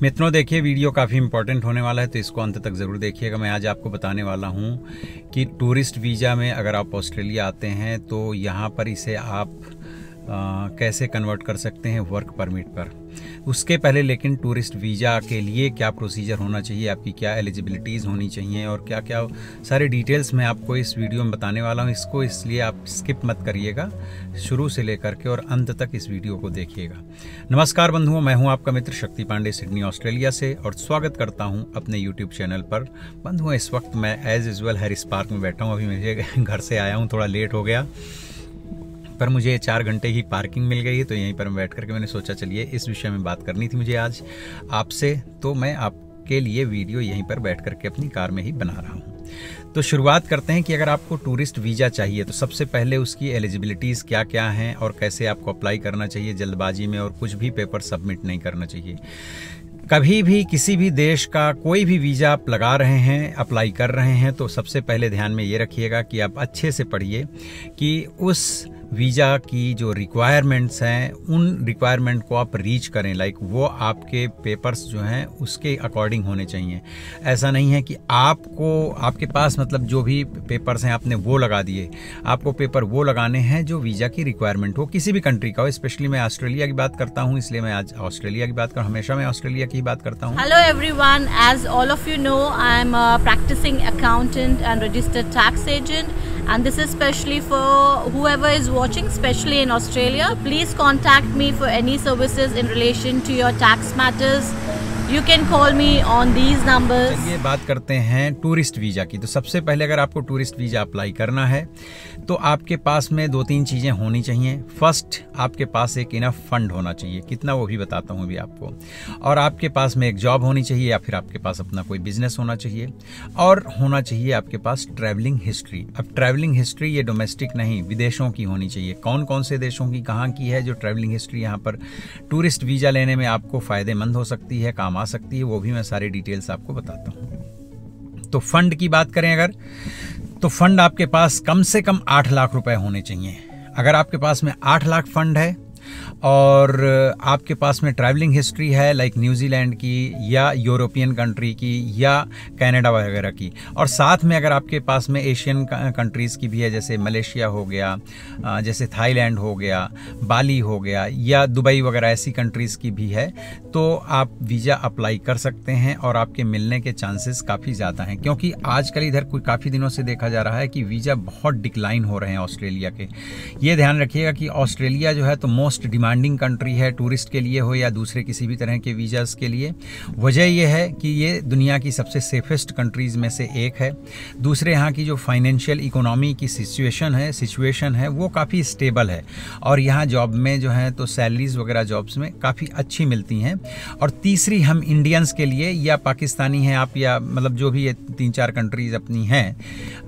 मित्रों देखिए, वीडियो काफ़ी इंपॉर्टेंट होने वाला है तो इसको अंत तक ज़रूर देखिएगा। मैं आज आपको बताने वाला हूं कि टूरिस्ट वीज़ा में अगर आप ऑस्ट्रेलिया आते हैं तो यहां पर इसे आप कैसे कन्वर्ट कर सकते हैं वर्क परमिट पर। उसके पहले लेकिन टूरिस्ट वीज़ा के लिए क्या प्रोसीजर होना चाहिए, आपकी क्या एलिजिबिलिटीज़ होनी चाहिए और क्या क्या सारे डिटेल्स मैं आपको इस वीडियो में बताने वाला हूं। इसको इसलिए आप स्किप मत करिएगा, शुरू से लेकर के और अंत तक इस वीडियो को देखिएगा। नमस्कार बंधुओं, मैं हूं आपका मित्र शक्ति पांडे सिडनी ऑस्ट्रेलिया से और स्वागत करता हूं अपने यूट्यूब चैनल पर। बंधुओं, इस वक्त मैं एज यूजुअल हैरिस पार्क में बैठा हूं। अभी मुझे घर से आया हूं, थोड़ा लेट हो गया पर मुझे 4 घंटे की पार्किंग मिल गई है तो यहीं पर मैं बैठ करके मैंने सोचा चलिए इस विषय में बात करनी थी मुझे आज आपसे, तो मैं आपके लिए वीडियो यहीं पर बैठ करके अपनी कार में ही बना रहा हूं। तो शुरुआत करते हैं कि अगर आपको टूरिस्ट वीज़ा चाहिए तो सबसे पहले उसकी एलिजिबिलिटीज़ क्या क्या हैं और कैसे आपको अप्लाई करना चाहिए जल्दबाजी में, और कुछ भी पेपर सबमिट नहीं करना चाहिए। कभी भी किसी भी देश का कोई भी वीज़ा आप लगा रहे हैं, अप्लाई कर रहे हैं, तो सबसे पहले ध्यान में ये रखिएगा कि आप अच्छे से पढ़िए कि उस वीज़ा की जो रिक्वायरमेंट्स हैं उन रिक्वायरमेंट को आप रीच करें। लाइक वो आपके पेपर्स जो हैं उसके अकॉर्डिंग होने चाहिए। ऐसा नहीं है कि आपके पास मतलब जो भी पेपर्स हैं आपने वो लगा दिए। आपको पेपर वो लगाने हैं जो वीज़ा की रिक्वायरमेंट हो, किसी भी कंट्री का हो। स्पेशली मैं ऑस्ट्रेलिया की बात करता हूँ, इसलिए मैं आज ऑस्ट्रेलिया की बात हमेशा मैं ऑस्ट्रेलिया की बात करता हूँ। Hello everyone, as all of you know, I am a practicing accountant and registered tax agent, and this is specially for whoever is watching, especially in Australia. Please contact me for any services in relation to your tax matters. You can call me on these numbers. चलिए बात करते हैं tourist visa की। तो सबसे पहले अगर आपको टूरिस्ट वीज़ा अप्लाई करना है तो आपके पास में 2-3 चीज़ें होनी चाहिए। फर्स्ट, आपके पास एक इनफ फंड होना चाहिए, कितना वो भी बताता हूँ अभी आपको। और आपके पास में एक जॉब होनी चाहिए या फिर आपके पास अपना कोई बिजनेस होना चाहिए, और होना चाहिए आपके पास ट्रैवलिंग हिस्ट्री। अब ट्रैवलिंग हिस्ट्री ये डोमेस्टिक नहीं, विदेशों की होनी चाहिए। कौन कौन से देशों की कहाँ की है जो ट्रैवलिंग हिस्ट्री यहाँ पर टूरिस्ट वीज़ा लेने में आपको फ़ायदेमंद हो सकती है, काम आ सकती है, वो भी मैं सारे डिटेल्स आपको बताता हूँ। तो फंड की बात करें अगर, तो फंड आपके पास कम से कम 8 लाख रुपए होने चाहिए। अगर आपके पास में 8 लाख फंड है और आपके पास में ट्रैवलिंग हिस्ट्री है लाइक न्यूजीलैंड की या यूरोपियन कंट्री की या कनाडा वगैरह की, और साथ में अगर आपके पास में एशियन कंट्रीज़ की भी है, जैसे मलेशिया हो गया, जैसे थाईलैंड हो गया, बाली हो गया या दुबई वगैरह ऐसी कंट्रीज़ की भी है, तो आप वीज़ा अप्लाई कर सकते हैं और आपके मिलने के चांसेस काफ़ी ज़्यादा हैं। क्योंकि आजकल इधर काफ़ी दिनों से देखा जा रहा है कि वीज़ा बहुत डिक्लाइन हो रहे हैं ऑस्ट्रेलिया के। ये ध्यान रखिएगा कि ऑस्ट्रेलिया जो है तो मोस्ट डिमांडिंग कंट्री है टूरिस्ट के लिए हो या दूसरे किसी भी तरह के वीज़ास के लिए। वजह यह है कि ये दुनिया की सबसे सेफेस्ट कंट्रीज़ में से एक है। दूसरे, यहाँ की जो फाइनेंशियल इकोनॉमी की सिचुएशन है वो काफ़ी स्टेबल है, और यहाँ जॉब में जो है तो सैलरीज वगैरह जॉब्स में काफ़ी अच्छी मिलती हैं। और तीसरी, हम इंडियंस के लिए या पाकिस्तानी हैं आप, या मतलब जो भी ये 3-4 कंट्रीज़ अपनी हैं,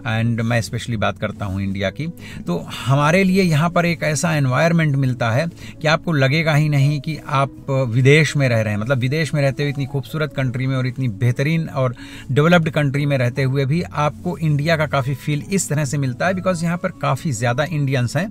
एंड मैं स्पेशली बात करता हूँ इंडिया की, तो हमारे लिए यहाँ पर एक ऐसा एनवायरनमेंट मिलता है कि आपको लगेगा ही नहीं कि आप विदेश में रह रहे हैं। मतलब विदेश में रहते हुए इतनी खूबसूरत कंट्री में और इतनी बेहतरीन और डेवलप्ड कंट्री में रहते हुए भी आपको इंडिया का काफ़ी फील इस तरह से मिलता है, बिकॉज यहाँ पर काफ़ी ज़्यादा इंडियंस हैं।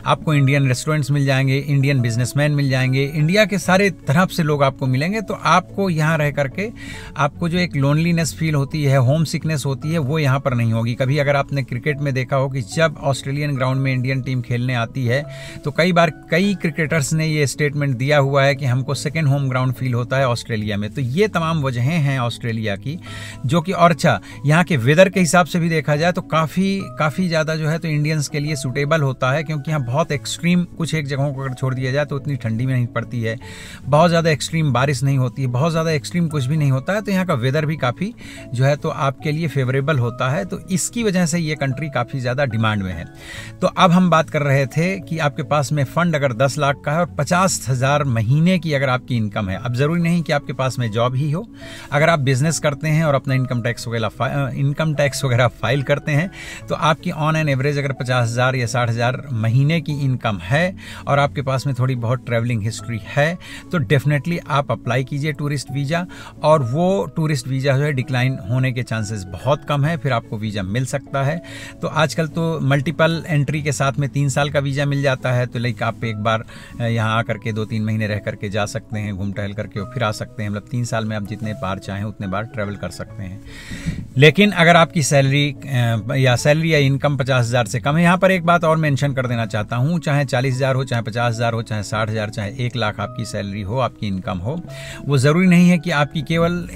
आपको इंडियन रेस्टोरेंट्स मिल जाएंगे, इंडियन बिजनेसमैन मिल जाएंगे, इंडिया के सारे तरफ से लोग आपको मिलेंगे। तो आपको यहाँ रह करके आपको जो एक लोनलीनेस फील होती है, होम सिकनेस होती है, वो यहाँ पर नहीं होगी। कभी अगर आपने क्रिकेट में देखा हो कि जब ऑस्ट्रेलियन ग्राउंड में इंडियन टीम खेलने आती है तो कई बार कई क्रिकेटर्स ने ये स्टेटमेंट दिया हुआ है कि हमको सेकेंड होम ग्राउंड फील होता है ऑस्ट्रेलिया में। तो ये तमाम वजहें हैं ऑस्ट्रेलिया की जो कि, और अच्छा यहाँ के वेदर के हिसाब से भी देखा जाए तो काफ़ी ज़्यादा जो है तो इंडियंस के लिए सूटेबल होता है, क्योंकि यहाँ बहुत एक्सट्रीम कुछ एक जगहों को अगर छोड़ दिया जाए तो उतनी ठंडी में नहीं पड़ती है, बहुत ज़्यादा एक्सट्रीम बारिश नहीं होती है, बहुत ज़्यादा एक्सट्रीम कुछ भी नहीं होता है। तो यहाँ का वेदर भी काफ़ी जो है तो आपके लिए फेवरेबल होता है। तो इसकी वजह से ये कंट्री काफ़ी ज़्यादा डिमांड में है। तो अब हम बात कर रहे थे कि आपके पास में फ़ंड अगर 10 लाख का है और 50,000 महीने की अगर आपकी इनकम है। अब ज़रूरी नहीं कि आपके पास में जॉब ही हो, अगर आप बिजनेस करते हैं और अपना इनकम टैक्स वगैरह फाइल करते हैं तो आपकी ऑन एन एवरेज अगर 50,000 या 60,000 महीने की इनकम है और आपके पास में थोड़ी बहुत ट्रैवलिंग हिस्ट्री है तो डेफिनेटली आप अप्लाई कीजिए टूरिस्ट वीज़ा, और वो टूरिस्ट वीज़ा जो है डिक्लाइन होने के चांसेस बहुत कम है, फिर आपको वीज़ा मिल सकता है। तो आजकल तो मल्टीपल एंट्री के साथ में 3 साल का वीज़ा मिल जाता है, तो लाइक आप एक बार यहाँ आकर के 2-3 महीने रह करके जा सकते हैं, घूम टहल करके और फिर आ सकते हैं। मतलब 3 साल में आप जितने बार चाहें उतने बार ट्रैवल कर सकते हैं। लेकिन अगर आपकी सैलरी या इनकम 50,000 से कम है, यहाँ पर एक बात और मेंशन कर देना चाहता हूँ, चाहे 40,000 हो, चाहे 50,000 हो, चाहे 60,000, चाहे 1 लाख आपकी सैलरी हो, आपकी इनकम हो, वो ज़रूरी नहीं है कि आपकी केवल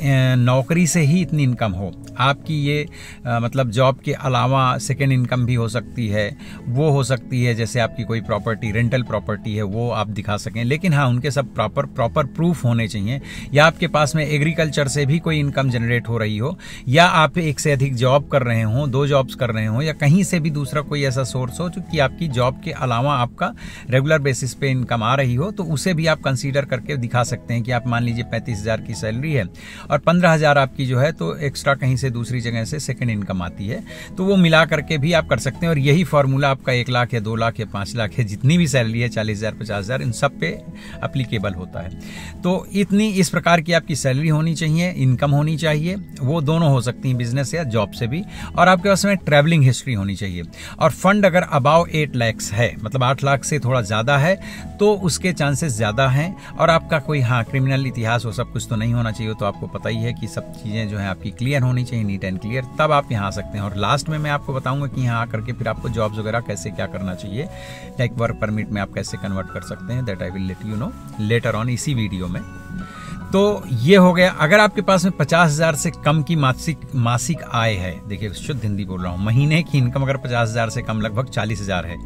नौकरी से ही इतनी इनकम हो। आपकी ये मतलब जॉब के अलावा सेकेंड इनकम भी हो सकती है, वो हो सकती है जैसे आपकी कोई प्रॉपर्टी, रेंटल प्रॉपर्टी है, वो आप दिखा सकें। लेकिन हाँ, उनके सब प्रॉपर प्रूफ होने चाहिए, या आपके पास में एग्रीकल्चर से भी कोई इनकम जनरेट हो रही हो, या आप एक से अधिक जॉब कर रहे हो, 2 जॉब्स कर रहे हो, या कहीं से भी दूसरा कोई ऐसा सोर्स हो जो कि आपकी जॉब के अलावा आपका रेगुलर बेसिस पे इनकम आ रही हो, तो उसे भी आप कंसीडर करके दिखा सकते हैं कि आप मान लीजिए 35,000 की सैलरी है और 15,000 आपकी जो है तो एक्स्ट्रा कहीं से दूसरी जगह से सेकंड इनकम आती है, तो वो मिला करके भी आप कर सकते हैं। और यही फॉर्मूला आपका 1 लाख या 2 लाख या 5 लाख है, जितनी भी सैलरी है, 40,000, 50,000, इन सब पे एप्लीकेबल होता है। तो इतनी इस प्रकार की आपकी सैलरी होनी चाहिए, इनकम होनी चाहिए, वो दोनों हो सकती हैं बिजनेस या जॉब से भी, और आपके पास में ट्रैवलिंग हिस्ट्री होनी चाहिए। और फंड अगर अबाव 8 लाख है, मतलब 8 लाख से थोड़ा ज़्यादा है, तो उसके चांसेस ज़्यादा हैं। और आपका कोई क्रिमिनल इतिहास हो, सब कुछ तो नहीं होना चाहिए, तो आपको पता ही है कि सब चीज़ें जो है आपकी क्लियर होनी चाहिए, नीट एंड क्लियर, तब आप यहाँ आ सकते हैं। और लास्ट में मैं आपको बताऊंगा कि यहाँ आकर के फिर आपको जॉब्स वगैरह कैसे क्या करना चाहिए, लाइक वर्क परमिट में आप कैसे कन्वर्ट कर सकते हैं, that I will let you know later on, इसी वीडियो में। तो ये हो गया। अगर आपके पास में 50,000 से कम की मासिक आय है, देखिए शुद्ध हिंदी बोल रहा हूँ, महीने की इनकम अगर 50,000 से कम लगभग 40,000 है,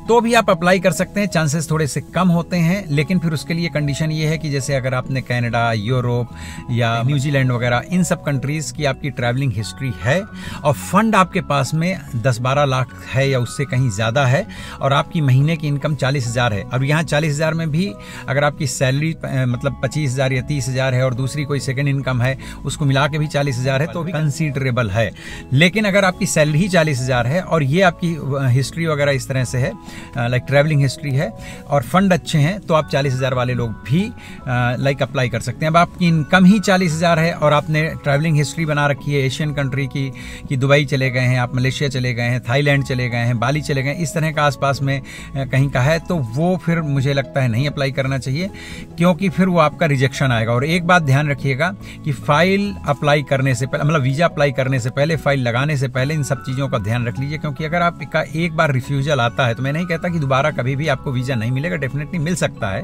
तो भी आप अप्लाई कर सकते हैं। चांसेस थोड़े से कम होते हैं, लेकिन फिर उसके लिए कंडीशन ये है कि जैसे अगर आपने कनाडा, यूरोप या न्यूजीलैंड वगैरह इन सब कंट्रीज़ की आपकी ट्रैवलिंग हिस्ट्री है और फंड आपके पास में 10-12 लाख है या उससे कहीं ज़्यादा है, और आपकी महीने की इनकम 40,000 है। अब यहाँ 40,000 में भी अगर आपकी सैलरी मतलब 25,000 या 30,000 है और दूसरी कोई सेकेंड इनकम है, उसको मिला के भी 40,000 है, तो भी कंसीडरेबल है। लेकिन अगर आपकी सैलरी ही 40,000 है और ये आपकी हिस्ट्री वगैरह इस तरह से है, लाइक ट्रैवलिंग हिस्ट्री है और फंड अच्छे हैं, तो आप 40,000 वाले लोग भी लाइक अप्लाई कर सकते हैं। अब आपकी इनकम ही 40,000 है और आपने ट्रैवलिंग हिस्ट्री बना रखी है एशियन कंट्री की, कि दुबई चले गए हैं, आप मलेशिया चले गए हैं, थाईलैंड चले गए हैं, बाली चले गए, इस तरह का आसपास में कहीं का है, तो वो फिर मुझे लगता है नहीं अप्लाई करना चाहिए, क्योंकि फिर वो आपका रिजेक्शन आएगा। और एक बात ध्यान रखिएगा कि फाइल अप्लाई करने से पहले, मतलब वीज़ा अप्लाई करने से पहले, फाइल लगाने से पहले इन सब चीज़ों का ध्यान रख लीजिए, क्योंकि अगर आपका एक बार रिफ्यूजल आता है, तो मैं नहीं कहता कि दोबारा कभी भी आपको वीज़ा नहीं मिलेगा, डेफिनेटली मिल सकता है,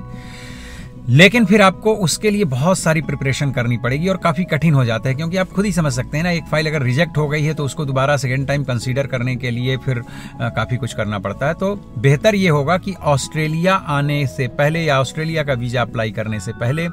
लेकिन फिर आपको उसके लिए बहुत सारी प्रिपरेशन करनी पड़ेगी और काफ़ी कठिन हो जाता है, क्योंकि आप खुद ही समझ सकते हैं ना, एक फाइल अगर रिजेक्ट हो गई है तो उसको दोबारा सेकेंड टाइम कंसीडर करने के लिए फिर काफ़ी कुछ करना पड़ता है। तो बेहतर ये होगा कि ऑस्ट्रेलिया आने से पहले या ऑस्ट्रेलिया का वीज़ा अप्लाई करने से पहले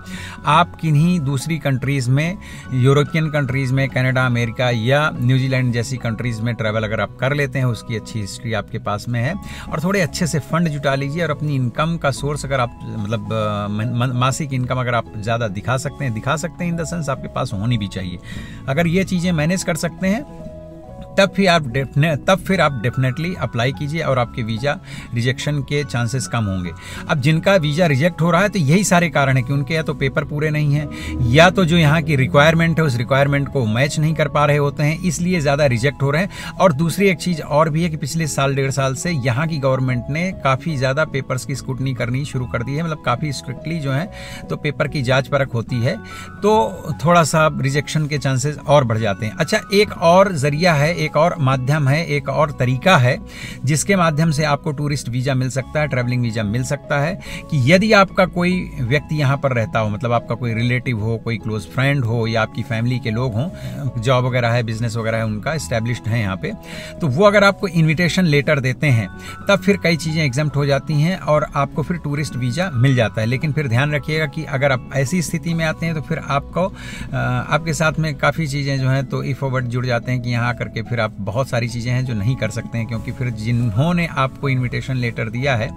आप किन्हीं दूसरी कंट्रीज़ में, यूरोपियन कंट्रीज़ में, कनाडा, अमेरिका या न्यूजीलैंड जैसी कंट्रीज़ में ट्रैवल अगर आप कर लेते हैं, उसकी अच्छी हिस्ट्री आपके पास में है, और थोड़े अच्छे से फंड जुटा लीजिए, और अपनी इनकम का सोर्स अगर आप मतलब मासिक इनकम अगर आप ज़्यादा दिखा सकते हैं इन द सेंस आपके पास होनी भी चाहिए। अगर ये चीज़ें मैनेज कर सकते हैं, तब फिर आप डेफिनेटली अप्लाई कीजिए और आपके वीज़ा रिजेक्शन के चांसेस कम होंगे। अब जिनका वीज़ा रिजेक्ट हो रहा है, तो यही सारे कारण हैं कि उनके या तो पेपर पूरे नहीं हैं, या तो जो यहाँ की रिक्वायरमेंट है उस रिक्वायरमेंट को मैच नहीं कर पा रहे होते हैं, इसलिए ज़्यादा रिजेक्ट हो रहे हैं। और दूसरी एक चीज़ और भी है कि पिछले साल 1.5 साल से यहाँ की गवर्नमेंट ने काफ़ी ज़्यादा पेपर्स की स्क्रूटनी करनी शुरू कर दी है, मतलब काफ़ी स्ट्रिक्टली जो है तो पेपर की जाँच परख होती है, तो थोड़ा सा रिजेक्शन के चांसेस और बढ़ जाते हैं। अच्छा, एक और जरिया है, एक और माध्यम है, एक और तरीका है जिसके माध्यम से आपको टूरिस्ट वीज़ा मिल सकता है, ट्रैवलिंग वीज़ा मिल सकता है, कि यदि आपका कोई व्यक्ति यहाँ पर रहता हो, मतलब आपका कोई रिलेटिव हो, कोई क्लोज फ्रेंड हो, या आपकी फैमिली के लोग हों, जॉब वगैरह है, बिजनेस वगैरह है उनका, एस्टेब्लिश्ड है यहाँ पे, तो वो अगर आपको इन्विटेशन लेटर देते हैं, तब फिर कई चीज़ें एग्जम्प्ट हो जाती हैं और आपको फिर टूरिस्ट वीज़ा मिल जाता है। लेकिन फिर ध्यान रखिएगा कि अगर आप ऐसी स्थिति में आते हैं, तो फिर आपको आपके साथ में काफ़ी चीज़ें जो हैं तो इफ ओवर जुड़ जाते हैं, कि यहाँ आकर के फिर आप बहुत सारी चीज़ें हैं जो नहीं कर सकते हैं, क्योंकि फिर जिन्होंने आपको इन्विटेशन लेटर दिया है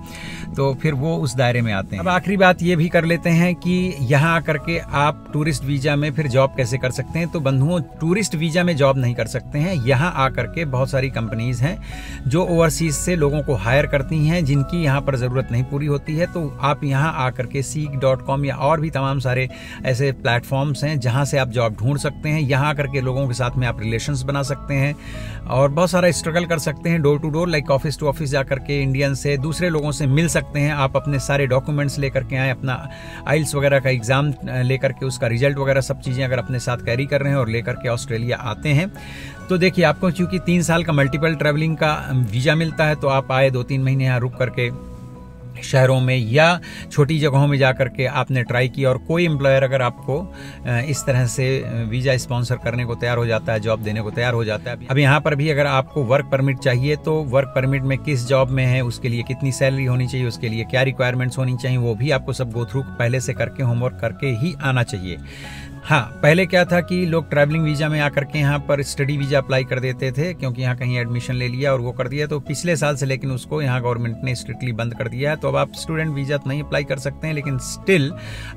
तो फिर वो उस दायरे में आते हैं। अब आखिरी बात ये भी कर लेते हैं कि यहाँ आकर के आप टूरिस्ट वीज़ा में फिर जॉब कैसे कर सकते हैं। तो बंधुओं, टूरिस्ट वीज़ा में जॉब नहीं कर सकते हैं। यहाँ आकर के बहुत सारी कंपनीज़ हैं जो ओवरसीज़ से लोगों को हायर करती हैं, जिनकी यहाँ पर ज़रूरत नहीं पूरी होती है। तो आप यहाँ आकर के seek.com या और भी तमाम सारे ऐसे प्लेटफॉर्म्स हैं जहाँ से आप जॉब ढूंढ सकते हैं। यहाँ आकर के लोगों के साथ में आप रिलेशंस बना सकते हैं और बहुत सारा स्ट्रगल कर सकते हैं, door to door, like office to office जाकर के इंडियन से, दूसरे लोगों से मिल सकते हैं। आप अपने सारे डॉक्यूमेंट्स लेकर के आए, अपना आइल्स वगैरह का एग्ज़ाम लेकर के उसका रिजल्ट वगैरह सब चीज़ें अगर अपने साथ कैरी कर रहे हैं और लेकर के ऑस्ट्रेलिया आते हैं तो देखिए, आपको चूँकि 3 साल का मल्टीपल ट्रैवलिंग का वीज़ा मिलता है, तो आप आए 2-3 महीने यहाँ रुक करके शहरों में या छोटी जगहों में जा करके आपने ट्राई किया और कोई एम्प्लॉयर अगर आपको इस तरह से वीज़ा स्पॉन्सर करने को तैयार हो जाता है, जॉब देने को तैयार हो जाता है। अब यहाँ पर भी अगर आपको वर्क परमिट चाहिए तो वर्क परमिट में किस जॉब में है, उसके लिए कितनी सैलरी होनी चाहिए, उसके लिए क्या रिक्वायरमेंट्स होनी चाहिए, वो भी आपको सब गो थ्रू पहले से करके होमवर्क करके ही आना चाहिए। हाँ, पहले क्या था कि लोग ट्रैवलिंग वीज़ा में आकर के यहाँ पर स्टडी वीज़ा अप्लाई कर देते थे, क्योंकि यहाँ कहीं एडमिशन ले लिया और वो कर दिया। तो पिछले साल से लेकिन उसको यहाँ गवर्नमेंट ने स्ट्रिक्टली बंद कर दिया है। तो अब आप स्टूडेंट वीज़ा तो नहीं अप्लाई कर सकते हैं, लेकिन स्टिल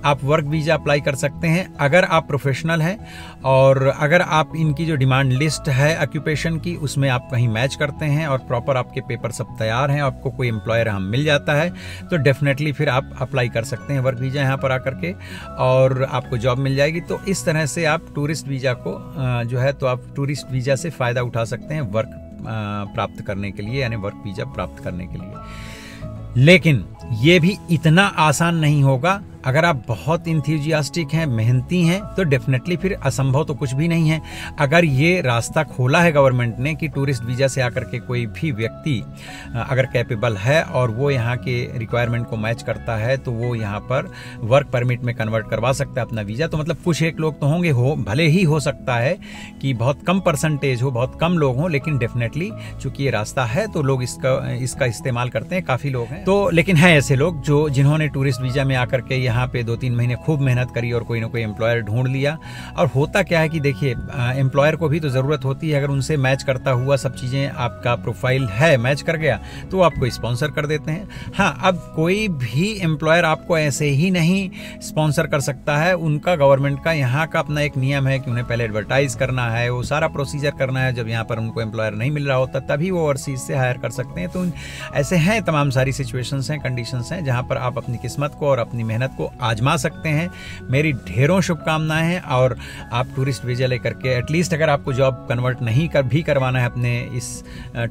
आप वर्क वीज़ा अप्लाई कर सकते हैं अगर आप प्रोफेशनल हैं और अगर आप इनकी जो डिमांड लिस्ट है ऑक्यूपेशन की उसमें आप कहीं मैच करते हैं और प्रॉपर आपके पेपर सब तैयार हैं, आपको कोई एम्प्लॉयर हम मिल जाता है तो डेफिनेटली फिर आप अप्लाई कर सकते हैं वर्क वीज़ा यहाँ पर आकर के और आपको जॉब मिल जाएगी। तो इस तरह से आप टूरिस्ट वीज़ा को जो है तो आप टूरिस्ट वीज़ा से फ़ायदा उठा सकते हैं वर्क प्राप्त करने के लिए, यानी वर्क वीज़ा प्राप्त करने के लिए। लेकिन ये भी इतना आसान नहीं होगा। अगर आप बहुत इंथ्यूजियास्टिक हैं, मेहनती हैं, तो डेफिनेटली फिर असंभव तो कुछ भी नहीं है। अगर ये रास्ता खोला है गवर्नमेंट ने कि टूरिस्ट वीज़ा से आकर के कोई भी व्यक्ति अगर कैपेबल है और वो यहाँ के रिक्वायरमेंट को मैच करता है तो वो यहाँ पर वर्क परमिट में कन्वर्ट करवा सकता है अपना वीज़ा। तो मतलब कुछ एक लोग तो होंगे, भले ही हो सकता है कि बहुत कम परसेंटेज हो, बहुत कम लोग हों, लेकिन डेफिनेटली चूंकि ये रास्ता है तो लोग इसका इस्तेमाल करते हैं, काफ़ी लोग हैं। तो लेकिन हैं ऐसे लोग जिन्होंने टूरिस्ट वीज़ा में आकर के यहाँ पे 2-3 महीने खूब मेहनत करी और कोई ना कोई एम्प्लॉयर ढूंढ लिया। और होता क्या है कि देखिए, एम्प्लॉयर को भी तो ज़रूरत होती है, अगर उनसे मैच करता हुआ सब चीज़ें आपका प्रोफाइल है, मैच कर गया तो आपको स्पॉन्सर कर देते हैं। हाँ, अब कोई भी एम्प्लॉयर आपको ऐसे ही नहीं स्पॉन्सर कर सकता है। उनका गवर्नमेंट का यहाँ का अपना एक नियम है कि उन्हें पहले एडवर्टाइज करना है, वो सारा प्रोसीजर करना है। जब यहाँ पर उनको एम्प्लॉयर नहीं मिल रहा होता तभी वो ओवरसीज से हायर कर सकते हैं। तो ऐसे हैं, तमाम सारी सिचुएशंस हैं, कंडीशंस हैं जहाँ पर आप अपनी किस्मत को और अपनी मेहनत को आजमा सकते हैं। मेरी ढेरों शुभकामनाएं हैं और आप टूरिस्ट वीज़ा लेकर के एटलीस्ट अगर आपको जॉब कन्वर्ट नहीं भी करवाना है अपने इस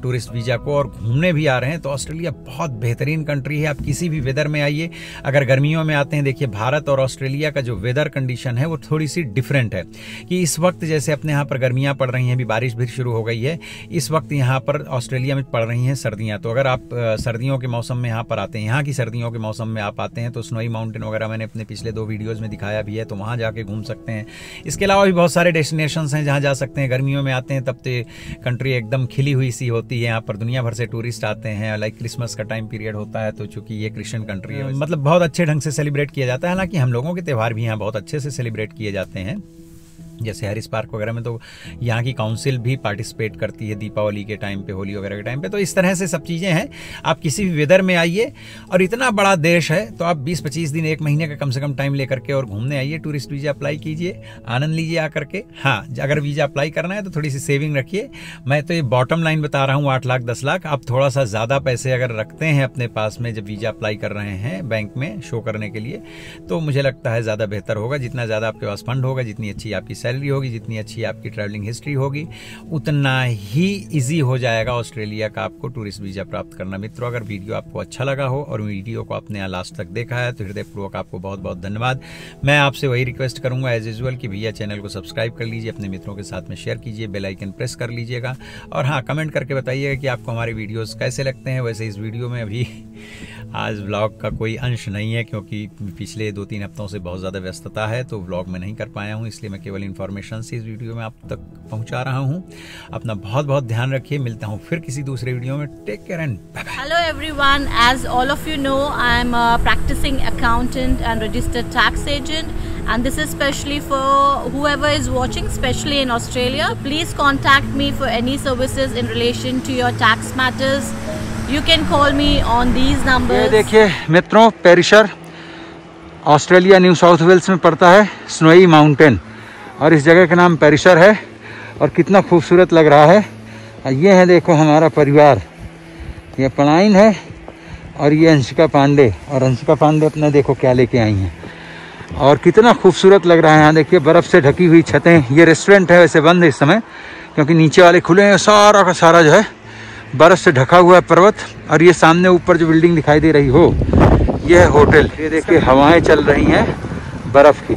टूरिस्ट वीज़ा को और घूमने भी आ रहे हैं तो ऑस्ट्रेलिया बहुत बेहतरीन कंट्री है। आप किसी भी वेदर में आइए। अगर गर्मियों में आते हैं, देखिए भारत और ऑस्ट्रेलिया का जो वेदर कंडीशन है वो थोड़ी सी डिफरेंट है कि इस वक्त जैसे अपने यहाँ पर गर्मियाँ पड़ रही हैं, अभी बारिश भी शुरू हो गई है, इस वक्त यहाँ पर ऑस्ट्रेलिया में पड़ रही हैं सर्दियाँ। तो अगर आप सर्दियों के मौसम में यहाँ पर आते हैं, यहाँ की सर्दियों के मौसम में आप आते हैं तो स्नोई माउंटेन वगैरह मैंने अपने पिछले 2 वीडियोस में दिखाया भी है, तो वहाँ जाके घूम सकते हैं। इसके अलावा भी बहुत सारे डेस्टिनेशंस हैं जहाँ जा सकते हैं। गर्मियों में आते हैं तब तो कंट्री एकदम खिली हुई सी होती है, यहाँ पर दुनिया भर से टूरिस्ट आते हैं। लाइक क्रिसमस का टाइम पीरियड होता है तो चूंकि ये क्रिश्चियन कंट्री है, मतलब बहुत अच्छे ढंग से सेलिब्रेट किया जाता है। हालांकि हम लोगों के त्यौहार भी यहाँ बहुत अच्छे से सेलिब्रेट किए जाते हैं, जैसे हैरिस पार्क वगैरह में तो यहाँ की काउंसिल भी पार्टिसिपेट करती है दीपावली के टाइम पे, होली वगैरह के टाइम पे। तो इस तरह से सब चीज़ें हैं। आप किसी भी वेदर में आइए और इतना बड़ा देश है तो आप 20-25 दिन, 1 महीने का कम से कम टाइम लेकर के और घूमने आइए, टूरिस्ट वीज़ा अप्लाई कीजिए, आनंद लीजिए आकर के। हाँ, अगर वीज़ा अप्लाई करना है तो थोड़ी सी सेविंग रखिए। मैं तो ये बॉटम लाइन बता रहा हूँ, 8 लाख 10 लाख। आप थोड़ा सा ज़्यादा पैसे अगर रखते हैं अपने पास में जब वीज़ा अप्लाई कर रहे हैं बैंक में शो करने के लिए, तो मुझे लगता है ज़्यादा बेहतर होगा। जितना ज़्यादा आपके पास फंड होगा, जितनी अच्छी आपकी सैलरी होगी, जितनी अच्छी आपकी ट्रैवलिंग हिस्ट्री होगी, उतना ही इजी हो जाएगा ऑस्ट्रेलिया का आपको टूरिस्ट वीज़ा प्राप्त करना। मित्रों, अगर वीडियो आपको अच्छा लगा हो और वीडियो को आपने यहाँ लास्ट तक देखा है तो हृदयपूर्वक आपको बहुत बहुत धन्यवाद। मैं आपसे वही रिक्वेस्ट करूंगा एज यूजुअल कि भैया चैनल को सब्सक्राइब कर लीजिए, अपने मित्रों के साथ में शेयर कीजिए, बेल आइकन प्रेस कर लीजिएगा और हाँ, कमेंट करके बताइएगा कि आपको हमारे वीडियोज़ कैसे लगते हैं। वैसे इस वीडियो में अभी आज व्लॉग का कोई अंश नहीं है क्योंकि पिछले 2-3 हफ्तों से बहुत ज़्यादा व्यस्तता है, तो व्लॉग में नहीं कर पाया हूँ, इसलिए मैं केवल इन्फॉर्मेशन से इस वीडियो में आप तक पहुंचा रहा हूं। अपना बहुत बहुत ध्यान रखिए। मिलता हूं फिर किसी दूसरे वीडियो में। Take care and bye bye. Hello everyone, as all of you know, I am a practicing accountant and registered tax agent, and this is especially for whoever is watching, especially in Australia. Please contact me for any services in relation to your tax matters. You can call me on these numbers. ये देखिए मित्रों, पेरिशर Australia new south Wales में पड़ता है, snowy mountain, और इस जगह का नाम पेरिशर है। और कितना खूबसूरत लग रहा है। ये है देखो हमारा परिवार, ये पलाइन है और ये अंशिका पांडे, और अंशिका पांडे अपना देखो क्या लेके आई हैं, और कितना खूबसूरत लग रहा है। यहाँ देखिए बर्फ़ से ढकी हुई छतें। ये रेस्टोरेंट है, वैसे बंद है इस समय क्योंकि नीचे वाले खुले हैं। सारा का सारा जो है बर्फ़ से ढका हुआ है पर्वत। और ये सामने ऊपर जो बिल्डिंग दिखाई दे रही हो, ये है होटल। ये देखिए हवाएं चल रही हैं बर्फ़ की।